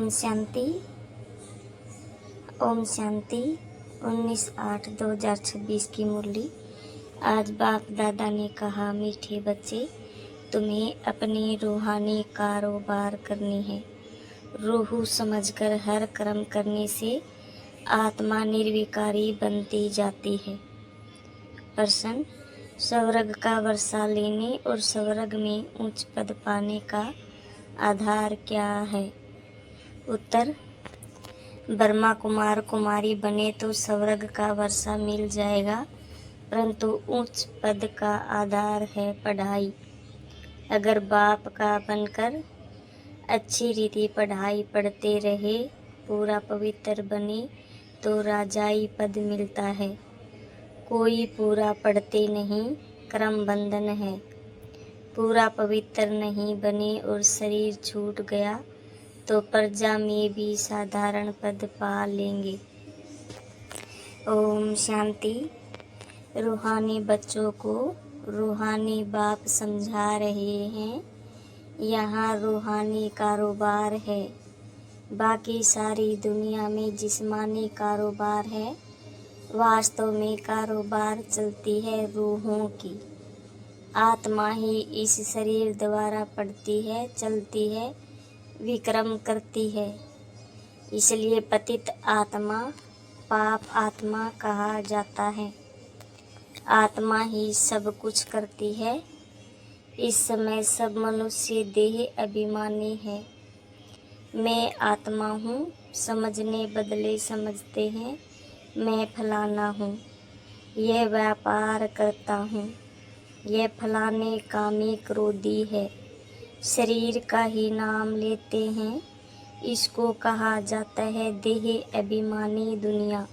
ओम शांति। ओम शांति। 19/8/2026 की मुरली। आज बाप दादा ने कहा, मीठे बच्चे, तुम्हें अपनी रूहानी कारोबार करनी है। रूह समझकर हर कर्म करने से आत्मा निर्विकारी बनती जाती है। प्रश्न, स्वर्ग का वर्षा लेने और स्वर्ग में उच्च पद पाने का आधार क्या है? उत्तर, ब्रह्मा कुमार कुमारी बने तो स्वर्ग का वर्षा मिल जाएगा, परंतु उच्च पद का आधार है पढ़ाई। अगर बाप का बनकर अच्छी रीति पढ़ाई पढ़ते रहे, पूरा पवित्र बने तो राजाई पद मिलता है। कोई पूरा पढ़ते नहीं, क्रम बंधन है। पूरा पवित्र नहीं बने और शरीर छूट गया तो प्रजा में भी साधारण पद पा लेंगे। ओम शांति। रूहानी बच्चों को रूहानी बाप समझा रहे हैं। यहाँ रूहानी कारोबार है। बाकी सारी दुनिया में जिस्मानी कारोबार है। वास्तव में कारोबार चलती है रूहों की। आत्मा ही इस शरीर द्वारा पढ़ती है, चलती है, विक्रम करती है। इसलिए पतित आत्मा पाप आत्मा कहा जाता है। आत्मा ही सब कुछ करती है। इस समय सब मनुष्य देह अभिमानी है। मैं आत्मा हूँ, समझने बदले समझते हैं मैं फलाना हूँ, यह व्यापार करता हूँ, यह फलाने कामी क्रोधी है। शरीर का ही नाम लेते हैं। इसको कहा जाता है देह अभिमानी दुनिया,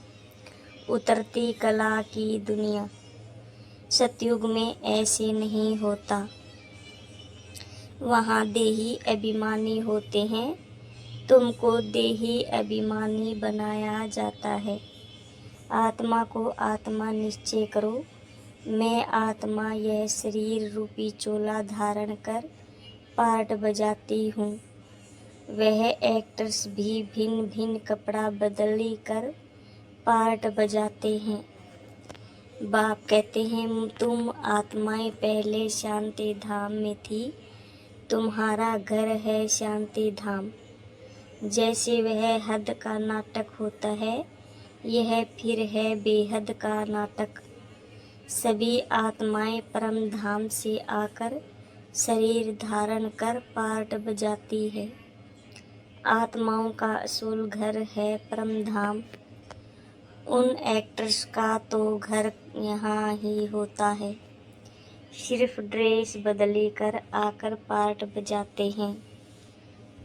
उतरती कला की दुनिया। सतयुग में ऐसे नहीं होता। वहाँ देही अभिमानी होते हैं। तुमको देही अभिमानी बनाया जाता है। आत्मा को आत्मा निश्चय करो। मैं आत्मा यह शरीर रूपी चोला धारण कर पार्ट बजाती हूँ। वह एक्टर्स भी भिन्न भिन्न कपड़ा बदली कर पार्ट बजाते हैं। बाप कहते हैं, तुम आत्माएं पहले शांति धाम में थी। तुम्हारा घर है शांति धाम। जैसे वह हद का नाटक होता है, यह फिर है बेहद का नाटक। सभी आत्माएं परम धाम से आकर शरीर धारण कर पार्ट बजाती है। आत्माओं का असूल घर है परम धाम। उन एक्टर्स का तो घर यहाँ ही होता है। सिर्फ ड्रेस बदली कर आकर पार्ट बजाते हैं।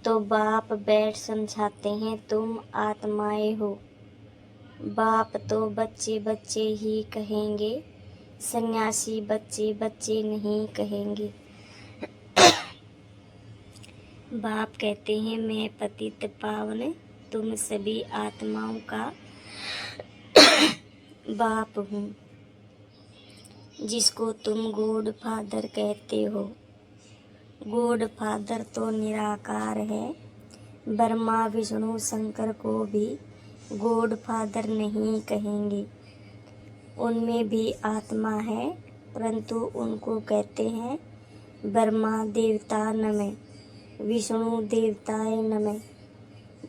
तो बाप बैठ समझाते हैं, तुम आत्माएं हो। बाप तो बच्चे बच्चे ही कहेंगे, सन्यासी बच्चे बच्चे नहीं कहेंगे। बाप कहते हैं, मैं पतित पावन तुम सभी आत्माओं का बाप हूँ, जिसको तुम गॉड फादर कहते हो। गॉड फादर तो निराकार है। ब्रह्मा विष्णु शंकर को भी गॉड फादर नहीं कहेंगे। उनमें भी आत्मा है, परंतु उनको कहते हैं ब्रह्मा देवता नमः, विष्णु देवताय नमः।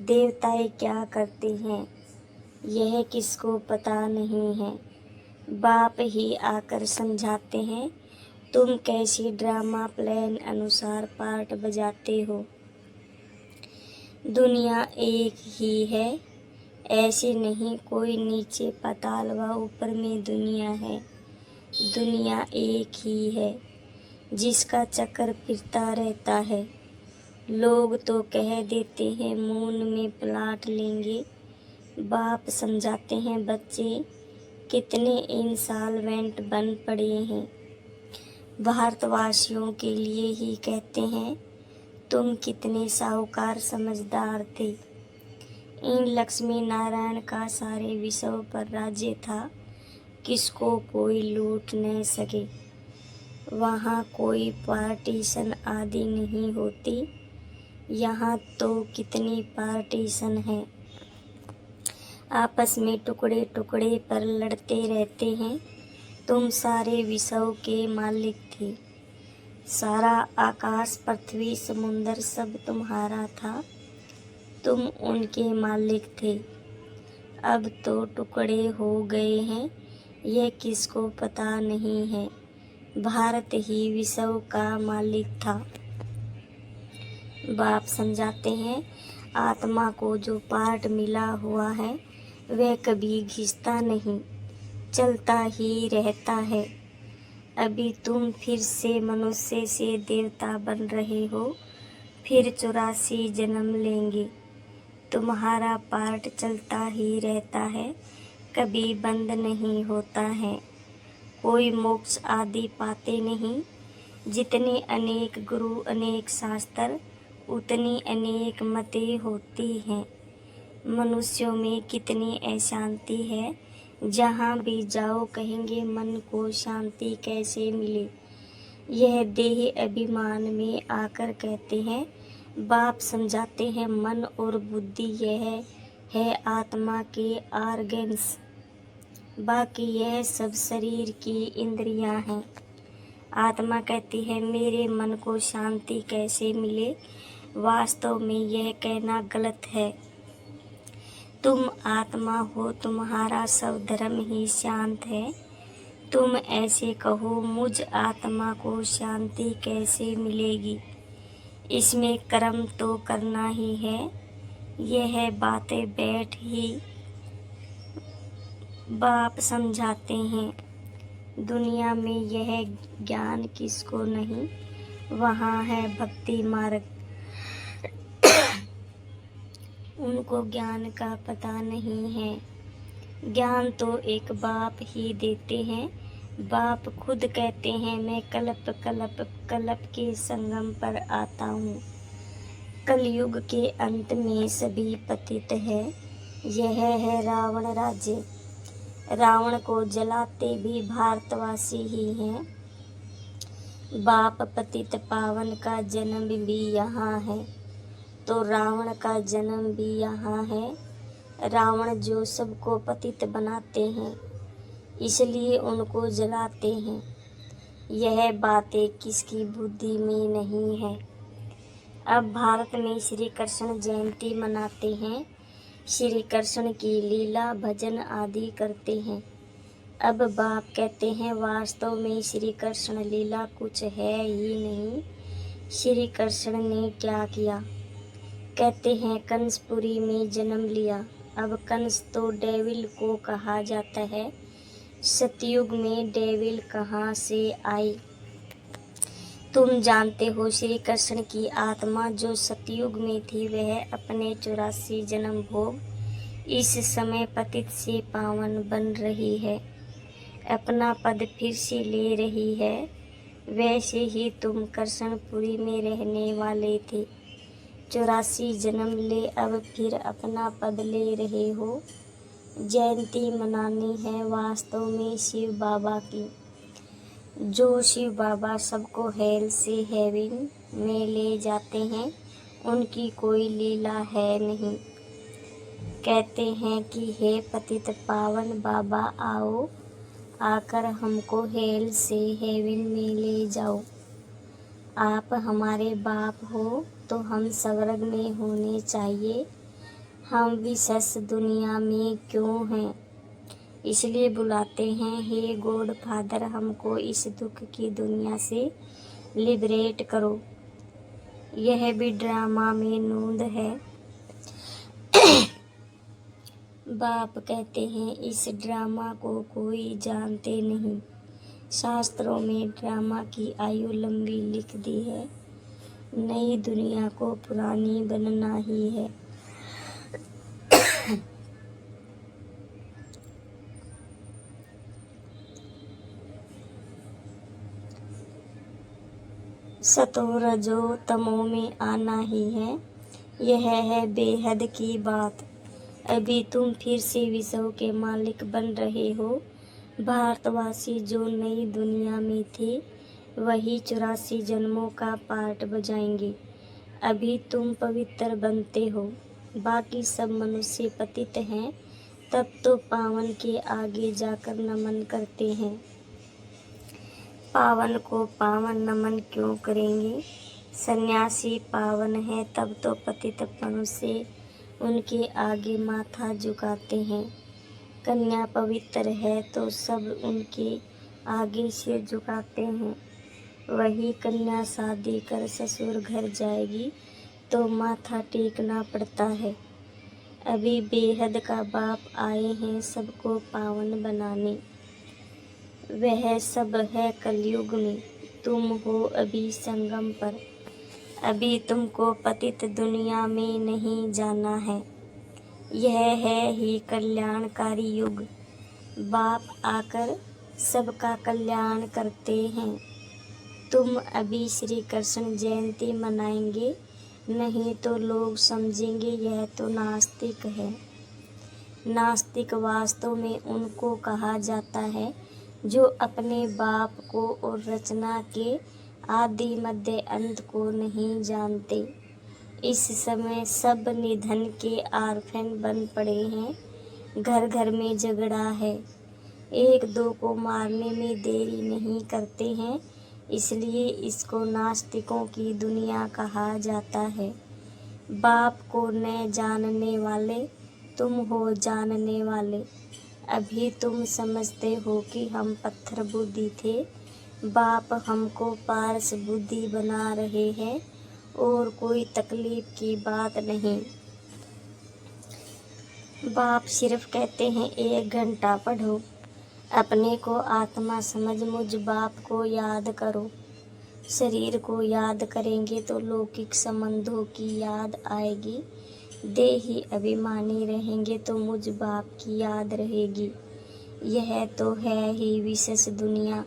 देवताएं क्या करते हैं यह किसको पता नहीं है। बाप ही आकर समझाते हैं, तुम कैसे ड्रामा प्लान अनुसार पार्ट बजाते हो। दुनिया एक ही है, ऐसे नहीं कोई नीचे पाताल व ऊपर में दुनिया है। दुनिया एक ही है, जिसका चक्कर फिरता रहता है। लोग तो कह देते हैं मून में प्लाट लेंगे। बाप समझाते हैं, बच्चे कितने इंसॉल्वेंट बन पड़े हैं। भारतवासियों के लिए ही कहते हैं, तुम कितने साहूकार समझदार थे। इन लक्ष्मी नारायण का सारे विश्व पर राज्य था, किसको कोई लूट न सके। वहाँ कोई पार्टीशन आदि नहीं होती। यहाँ तो कितनी पार्टीशन है, आपस में टुकड़े टुकड़े पर लड़ते रहते हैं। तुम सारे विश्व के मालिक थे, सारा आकाश पृथ्वी समुंदर सब तुम्हारा था, तुम उनके मालिक थे। अब तो टुकड़े हो गए हैं, यह किसको पता नहीं है। भारत ही विश्व का मालिक था। बाप समझाते हैं, आत्मा को जो पार्ट मिला हुआ है वह कभी घिसता नहीं, चलता ही रहता है। अभी तुम फिर से मनुष्य से देवता बन रहे हो, फिर 84 जन्म लेंगे। तुम्हारा पार्ट चलता ही रहता है, कभी बंद नहीं होता है। कोई मोक्ष आदि पाते नहीं। जितने अनेक गुरु अनेक शास्त्र, उतनी अनेक मतें होती हैं। मनुष्यों में कितनी अशांति है, जहाँ भी जाओ कहेंगे मन को शांति कैसे मिले। यह देह अभिमान में आकर कहते हैं। बाप समझाते हैं, मन और बुद्धि यह है आत्मा के ऑर्गन्स, बाकी यह सब शरीर की इंद्रियां हैं। आत्मा कहती है, मेरे मन को शांति कैसे मिले। वास्तव में यह कहना गलत है। तुम आत्मा हो, तुम्हारा सब धर्म ही शांत है। तुम ऐसे कहो, मुझ आत्मा को शांति कैसे मिलेगी। इसमें कर्म तो करना ही है। यह बातें बैठ ही बाप समझाते हैं। दुनिया में यह ज्ञान किसको नहीं, वहाँ है भक्ति मार्ग। उनको ज्ञान का पता नहीं है। ज्ञान तो एक बाप ही देते हैं। बाप खुद कहते हैं, मैं कल्प कल्प कल्प के संगम पर आता हूँ। कलयुग के अंत में सभी पतित है। यह है रावण राज्य। रावण को जलाते भी भारतवासी ही हैं। बाप पतित पावन का जन्म भी यहाँ है, तो रावण का जन्म भी यहाँ है। रावण जो सबको पतित बनाते हैं, इसलिए उनको जलाते हैं। यह बातें किसकी बुद्धि में नहीं है। अब भारत में श्री कृष्ण जयंती मनाते हैं। श्री कृष्ण की लीला भजन आदि करते हैं। अब बाप कहते हैं, वास्तव में श्री कृष्ण लीला कुछ है ही नहीं। श्री कृष्ण ने क्या किया। कहते हैं, कंसपुरी में जन्म लिया। अब कंस तो डेविल को कहा जाता है। सतयुग में डेविल कहाँ से आई। तुम जानते हो, श्री कृष्ण की आत्मा जो सतयुग में थी वह अपने 84 जन्म भोग इस समय पतित से पावन बन रही है, अपना पद फिर से ले रही है। वैसे ही तुम कृष्णपुरी में रहने वाले थे, 84 जन्म ले अब फिर अपना पद ले रहे हो। जयंती मनानी है वास्तव में शिव बाबा की। जो शिव बाबा सबको हेल से हेवन में ले जाते हैं, उनकी कोई लीला है नहीं। कहते हैं कि हे पतित पावन बाबा आओ, आकर हमको हेल से हेवन में ले जाओ। आप हमारे बाप हो तो हम स्वर्ग में होने चाहिए। हम विशेष दुनिया में क्यों हैं, इसलिए बुलाते हैं, हे गॉड फादर हमको इस दुख की दुनिया से लिबरेट करो। यह भी ड्रामा में नूंद है। बाप कहते हैं, इस ड्रामा को कोई जानते नहीं। शास्त्रों में ड्रामा की आयु लंबी लिख दी है। नई दुनिया को पुरानी बनना ही है। सतो रजो तमो में आना ही है। यह है बेहद की बात। अभी तुम फिर से विश्व के मालिक बन रहे हो। भारतवासी जो नई दुनिया में थे वही 84 जन्मों का पार्ट बजाएंगे। अभी तुम पवित्र बनते हो, बाकी सब मनुष्य पतित हैं, तब तो पावन के आगे जाकर नमन करते हैं। पावन को पावन नमन क्यों करेंगे? सन्यासी पावन है, तब तो पतित मनुष्य उनके आगे माथा झुकाते हैं। कन्या पवित्र है तो सब उनके आगे सिर झुकाते हैं। वही कन्या शादी कर ससुर घर जाएगी तो माथा टेकना पड़ता है। अभी बेहद का बाप आए हैं सबको पावन बनाने। वह सब है कलयुग में, तुम हो अभी संगम पर। अभी तुमको पतित दुनिया में नहीं जाना है। यह है ही कल्याणकारी युग। बाप आकर सबका कल्याण करते हैं। तुम अभी श्री कृष्ण जयंती मनाएंगे, नहीं तो लोग समझेंगे यह तो नास्तिक है। नास्तिक वास्तव में उनको कहा जाता है जो अपने बाप को और रचना के आदि मध्य अंत को नहीं जानते। इस समय सब निधन के आर्फन बन पड़े हैं। घर घर में झगड़ा है। एक दो को मारने में देरी नहीं करते हैं, इसलिए इसको नास्तिकों की दुनिया कहा जाता है। बाप को न जानने वाले तुम हो जानने वाले। अभी तुम समझते हो कि हम पत्थर बुद्धि थे, बाप हमको पारस बुद्धि बना रहे हैं और कोई तकलीफ की बात नहीं। बाप सिर्फ कहते हैं 1 घंटा पढ़ो, अपने को आत्मा समझ मुझ बाप को याद करो। शरीर को याद करेंगे तो लौकिक संबंधों की याद आएगी। देही अभिमानी रहेंगे तो मुझ बाप की याद रहेगी। यह तो है ही विशेष दुनिया।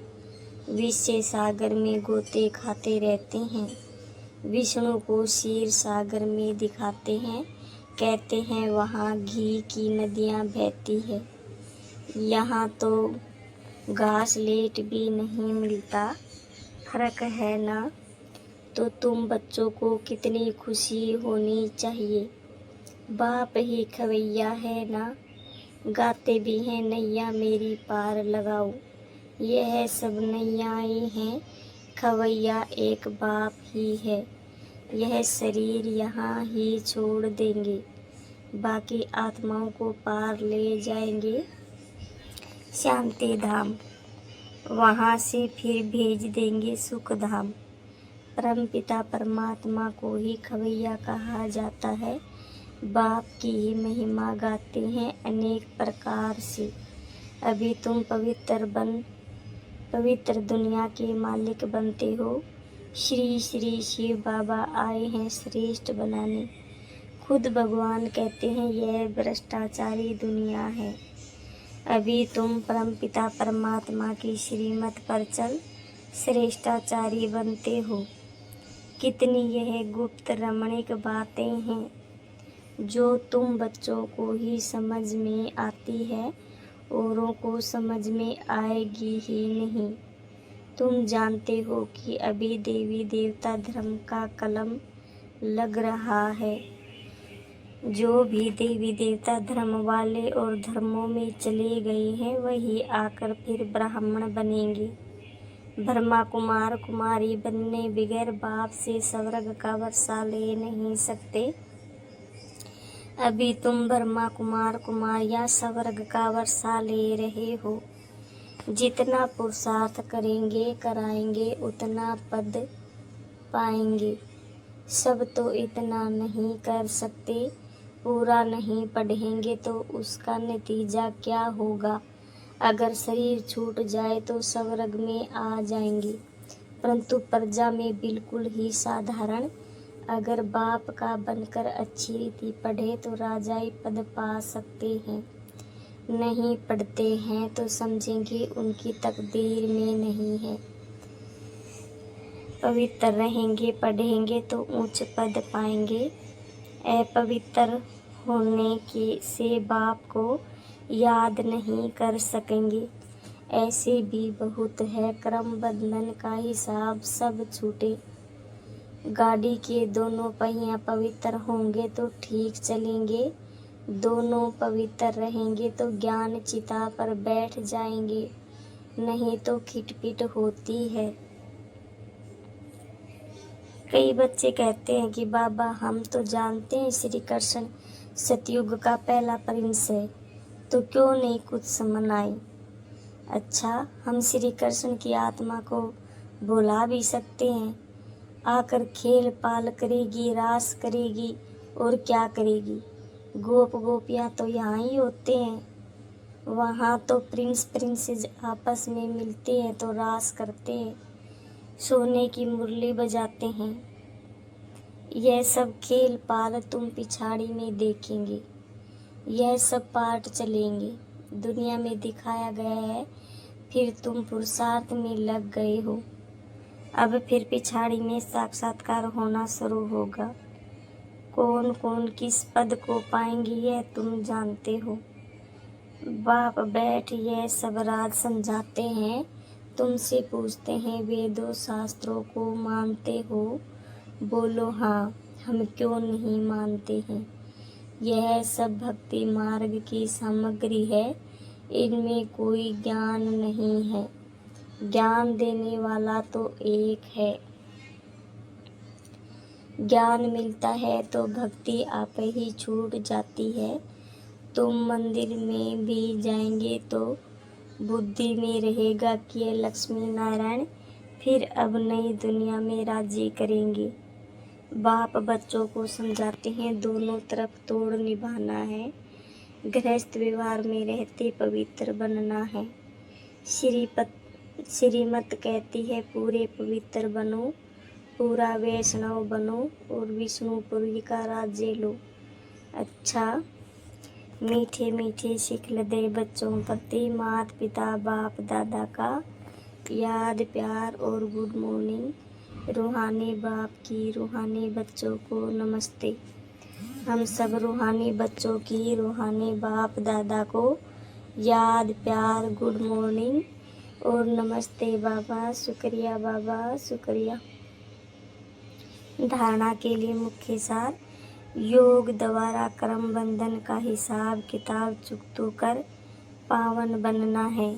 विषय सागर में गोते खाते रहते हैं। विष्णु को क्षीर सागर में दिखाते हैं, कहते हैं वहाँ घी की नदियाँ बहती है। यहाँ तो घास लेट भी नहीं मिलता। फर्क है ना? तो तुम बच्चों को कितनी खुशी होनी चाहिए। बाप ही खवैया है ना, गाते भी हैं नैया मेरी पार लगाओ। यह सब नैयाएँ हैं, खवैया एक बाप ही है। यह शरीर यहाँ ही छोड़ देंगे, बाकी आत्माओं को पार ले जाएंगे शांति धाम। वहाँ से फिर भेज देंगे सुख धाम। परमपिता परमात्मा को ही खवैया कहा जाता है। बाप की ही महिमा गाते हैं अनेक प्रकार से। अभी तुम पवित्र दुनिया के मालिक बनते हो। श्री श्री शिव बाबा आए हैं श्रेष्ठ बनाने। खुद भगवान कहते हैं यह भ्रष्टाचारी दुनिया है। अभी तुम परमपिता परमात्मा की श्रीमत पर चल श्रेष्ठाचारी बनते हो। कितनी यह गुप्त रमणीक बातें हैं जो तुम बच्चों को ही समझ में आती है, औरों को समझ में आएगी ही नहीं। तुम जानते हो कि अभी देवी देवता धर्म का कलम लग रहा है। जो भी देवी देवता धर्म वाले और धर्मों में चले गए हैं वही आकर फिर ब्राह्मण बनेंगे। ब्रह्मा कुमार कुमारी बनने बगैर बाप से स्वर्ग का वर्षा ले नहीं सकते। अभी तुम ब्रह्मा कुमार कुमारियाँ स्वर्ग का वर्षा ले रहे हो। जितना पुरुषार्थ करेंगे कराएंगे उतना पद पाएंगे। सब तो इतना नहीं कर सकते। पूरा नहीं पढ़ेंगे तो उसका नतीजा क्या होगा? अगर शरीर छूट जाए तो स्वर्ग में आ जाएंगे, परंतु प्रजा में बिल्कुल ही साधारण। अगर बाप का बनकर अच्छी रीति पढ़े तो राजाई पद पा सकते हैं। नहीं पढ़ते हैं तो समझेंगे उनकी तकदीर में नहीं है। पवित्र रहेंगे पढ़ेंगे तो ऊंच पद पाएंगे। अपवित्र होने के से बाप को याद नहीं कर सकेंगे। ऐसे भी बहुत है कर्म बंधन का हिसाब सब छूटे। गाड़ी के दोनों पहिया पवित्र होंगे तो ठीक चलेंगे, दोनों पवित्र रहेंगे तो ज्ञान चिता पर बैठ जाएंगे, नहीं तो खिटपिट होती है। कई बच्चे कहते हैं कि बाबा हम तो जानते हैं श्री कृष्ण सतयुग का पहला प्रिंस है, तो क्यों नहीं कुछ मनाए। अच्छा, हम श्री कृष्ण की आत्मा को भुला भी सकते हैं। आकर खेल पाल करेगी, रास करेगी और क्या करेगी। गोप गोपियाँ तो यहाँ ही होते हैं, वहाँ तो प्रिंस प्रिंसेस आपस में मिलते हैं तो रास करते हैं, सोने की मुरली बजाते हैं। यह सब खेल पाल तुम पिछाड़ी में देखेंगे, यह सब पाठ चलेंगे, दुनिया में दिखाया गया है। फिर तुम पुरुषार्थ में लग गए हो, अब फिर पिछाड़ी में साक्षात्कार होना शुरू होगा। कौन कौन किस पद को पाएंगे यह तुम जानते हो। बाप बैठ यह सब राज समझाते हैं, तुमसे पूछते हैं वेदों शास्त्रों को मानते हो। बोलो हाँ, हम क्यों नहीं मानते हैं। यह सब भक्ति मार्ग की सामग्री है, इनमें कोई ज्ञान नहीं है, ज्ञान देने वाला तो एक है। ज्ञान मिलता है तो भक्ति आप ही छूट जाती है। तुम मंदिर में भी जाएंगे तो बुद्धि में रहेगा कि ये लक्ष्मी नारायण फिर अब नई दुनिया में राज्य करेंगे। बाप बच्चों को समझाते हैं दोनों तरफ तोड़ निभाना है, गृहस्थ व्यवहार में रहते पवित्र बनना है। श्रीमत कहती है पूरे पवित्र बनो, पूरा वैष्णव बनो और विष्णुपुरी का राज्य लो। अच्छा, मीठे मीठे शिकल दे बच्चों प्रति माता पिता बाप दादा का याद प्यार और गुड मॉर्निंग। रूहानी बाप की रूहानी बच्चों को नमस्ते। हम सब रूहानी बच्चों की रूहानी बाप दादा को याद प्यार गुड मॉर्निंग और नमस्ते बाबा, शुक्रिया बाबा, शुक्रिया। धारणा के लिए मुख्य सार, योग द्वारा कर्म बंधन का हिसाब किताब चुकतो कर पावन बनना है,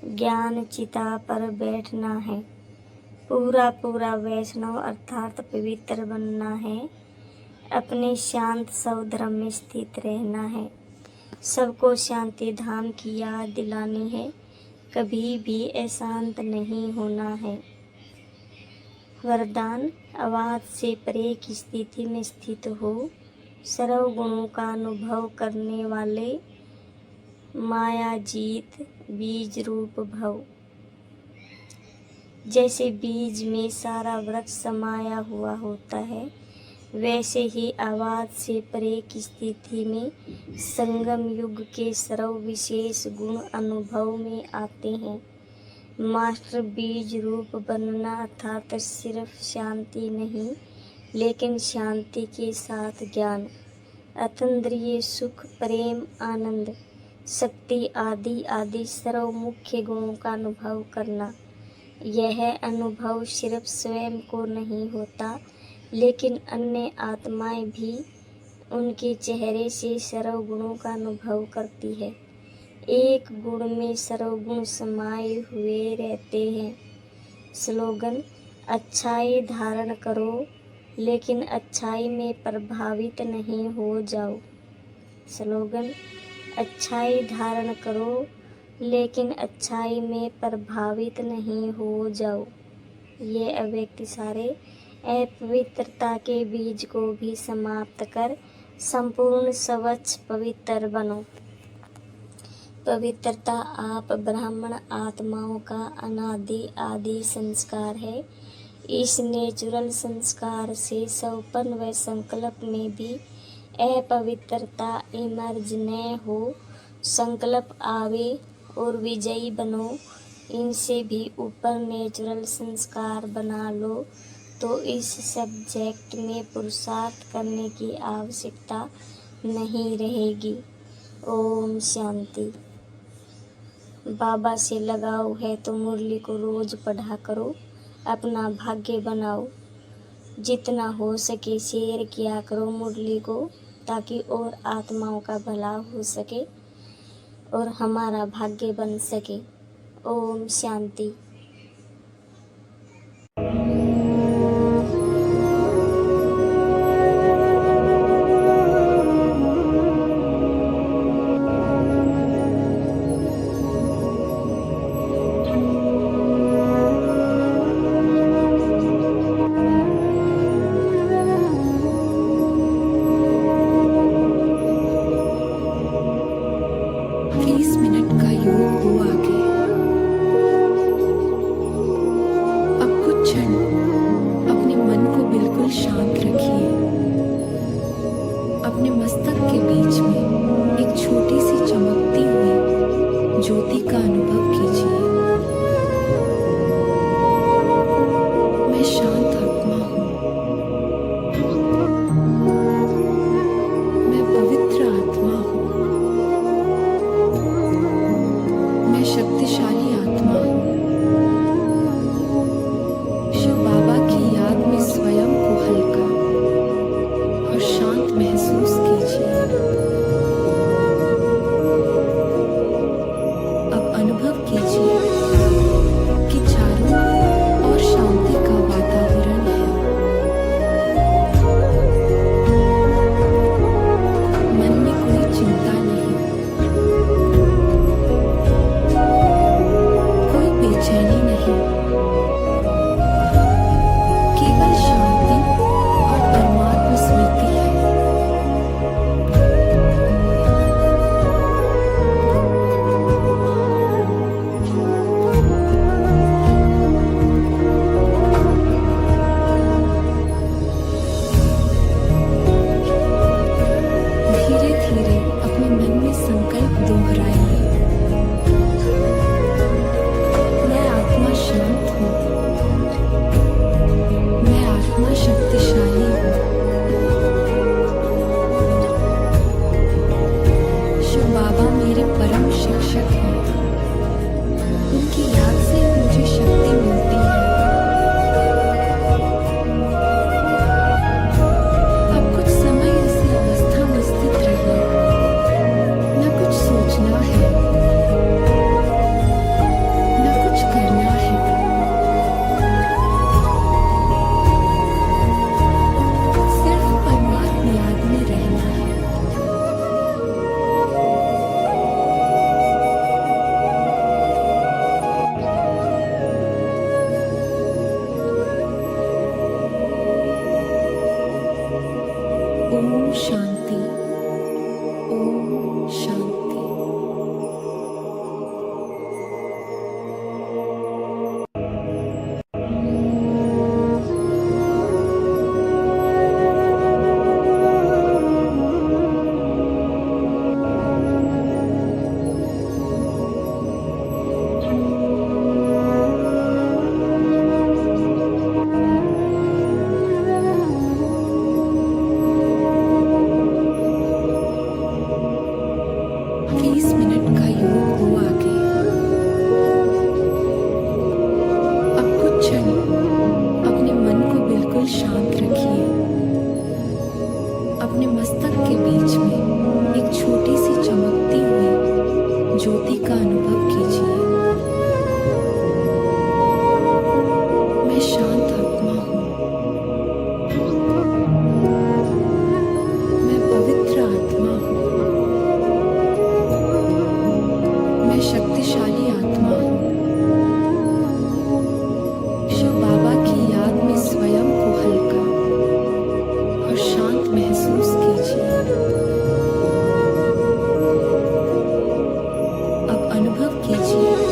ज्ञान चिता पर बैठना है, पूरा पूरा वैष्णव अर्थात पवित्र बनना है, अपने शांत स्वधर्म में स्थित रहना है, सबको शांति धाम की याद दिलानी है, कभी भी अशांत नहीं होना है। वरदान, आवाज से परे की स्थिति में स्थित हो, सर्व गुणों का अनुभव करने वाले, माया जीत बीज रूप भव। जैसे बीज में सारा वृक्ष समाया हुआ होता है, वैसे ही आवाज से परे की स्थिति में संगम युग के सर्व विशेष गुण अनुभव में आते हैं। मास्टर बीज रूप बनना अर्थात सिर्फ शांति नहीं, लेकिन शांति के साथ ज्ञान, अतीन्द्रिय सुख, प्रेम, आनंद, शक्ति आदि आदि सर्व मुख्य गुणों का अनुभव करना। यह अनुभव सिर्फ स्वयं को नहीं होता, लेकिन अन्य आत्माएं भी उनके चेहरे से सर्व गुणों का अनुभव करती है। एक गुण में सर्व गुण समाये हुए रहते हैं। स्लोगन, अच्छाई धारण करो लेकिन अच्छाई में प्रभावित नहीं हो जाओ। स्लोगन, अच्छाई धारण करो लेकिन अच्छाई में प्रभावित नहीं हो जाओ। ये अव्यक्त सारे अपवित्रता के बीज को भी समाप्त कर संपूर्ण स्वच्छ पवित्र बनो। पवित्रता आप ब्राह्मण आत्माओं का अनादि आदि संस्कार है। इस नेचुरल संस्कार से सौपन व संकल्प में भी अपवित्रता इमर्ज न हो, संकल्प आवे और विजयी बनो। इनसे भी ऊपर नेचुरल संस्कार बना लो तो इस सब्जेक्ट में पुरुषार्थ करने की आवश्यकता नहीं रहेगी। ओम शांति। बाबा से लगाव है तो मुरली को रोज पढ़ा करो, अपना भाग्य बनाओ। जितना हो सके शेयर किया करो मुरली को, ताकि और आत्माओं का भला हो सके और हमारा भाग्य बन सके। ओम शांति। अपने मस्तक के बीच में एक छोटी सी चमकती हुई ज्योति का अनुभव कीजिए। मैं शांत आत्मा हूँ। मैं पवित्र आत्मा हूँ। मैं शक्तिशाली आत्मा हूँ। शिव बाबा की याद में स्वयं को हल्का और शांत महसूस कीजिए। अब अनुभव कीजिए कि चारों ओर शांति का वातावरण है। मन में कोई चिंता नहीं, कोई बेचैनी नहीं, केवल शांति और परमात्मा स्मृति है। धीरे धीरे अपने मन में संकल्प दोहराइए। मैं आत्मा शांत हूँ। मैं आत्मा शक्तिशाली हूँ। शिव बाबा मेरे परम शिक्षक हैं। उनकी याद से मुझे शक्ति मिलती है। अब कुछ समय इसी अवस्था में स्थित रहिए। न कुछ सोचना है, न कुछ करना है। सिर्फ परमात्मा याद में रहना है। ओम शांति। ओम शांति। अपने मस्तक के बीच में एक छोटी सी चमकती हुई ज्योति का अनुभव कीजिए। मैं शांत आत्मा हूँ। मैं पवित्र आत्मा हूँ। मैं शक्तिशाली आत्मा हूँ। शिव बाबा की याद में स्वयं को हल्का और शांत महसूस कीजिए। अब अनुभव कीजिए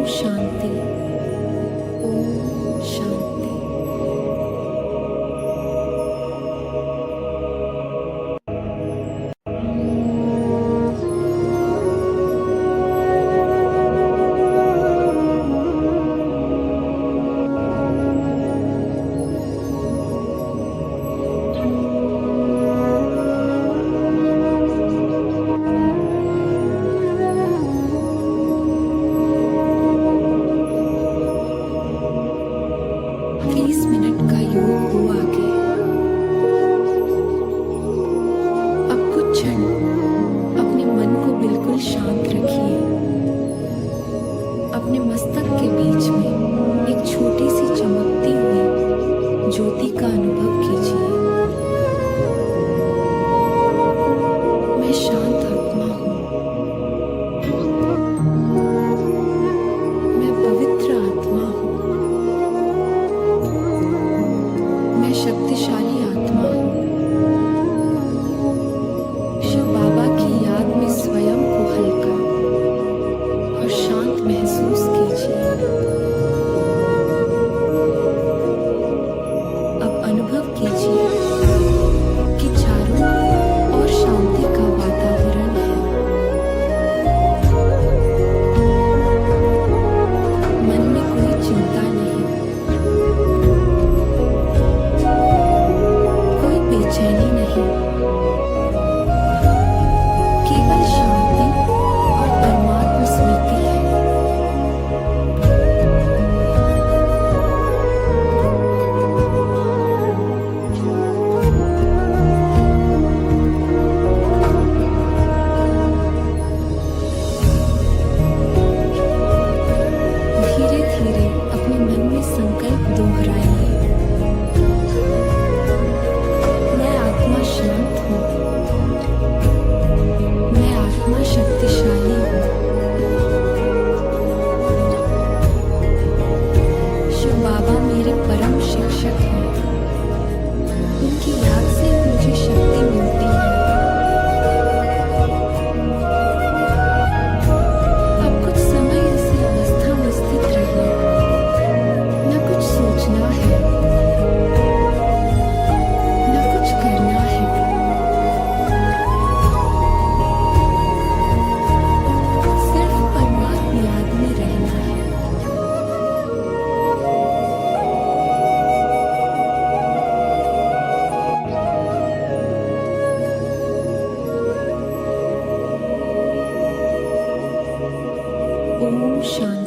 शांति। ओम शांति। अपने मस्तक के बीच में एक छोटी सी चमकती हुई ज्योति का अनुभव कीजिए। मैं शांत आत्मा हूँ। मैं पवित्र आत्मा हूँ। मैं शक्तिशाली आत्मा हूँ। शिव बाबा की याद में स्वयं को हल्का और शांत महसूस कीजिए। अब अनुभव कीजिए कि चारों ओर शांति का वातावरण है। मन में कोई चिंता नहीं, कोई बेचैनी नहीं, केवल शांति और परमात्मा स्मृति है। धीरे धीरे अपने मन में संकल्प दोहराइए। मैं आत्मा शांत हूँ। मैं आत्मा शक्तिशाली हूँ। शिव बाबा मेरे परम शिक्षक हैं। उनकी याद से मुझे शक्ति मिलती है। अब कुछ समय इसी अवस्था में स्थित रहिए। न कुछ सोचना है, न कुछ करना है। सिर्फ परमात्मा याद में रहना है। ओम शांति।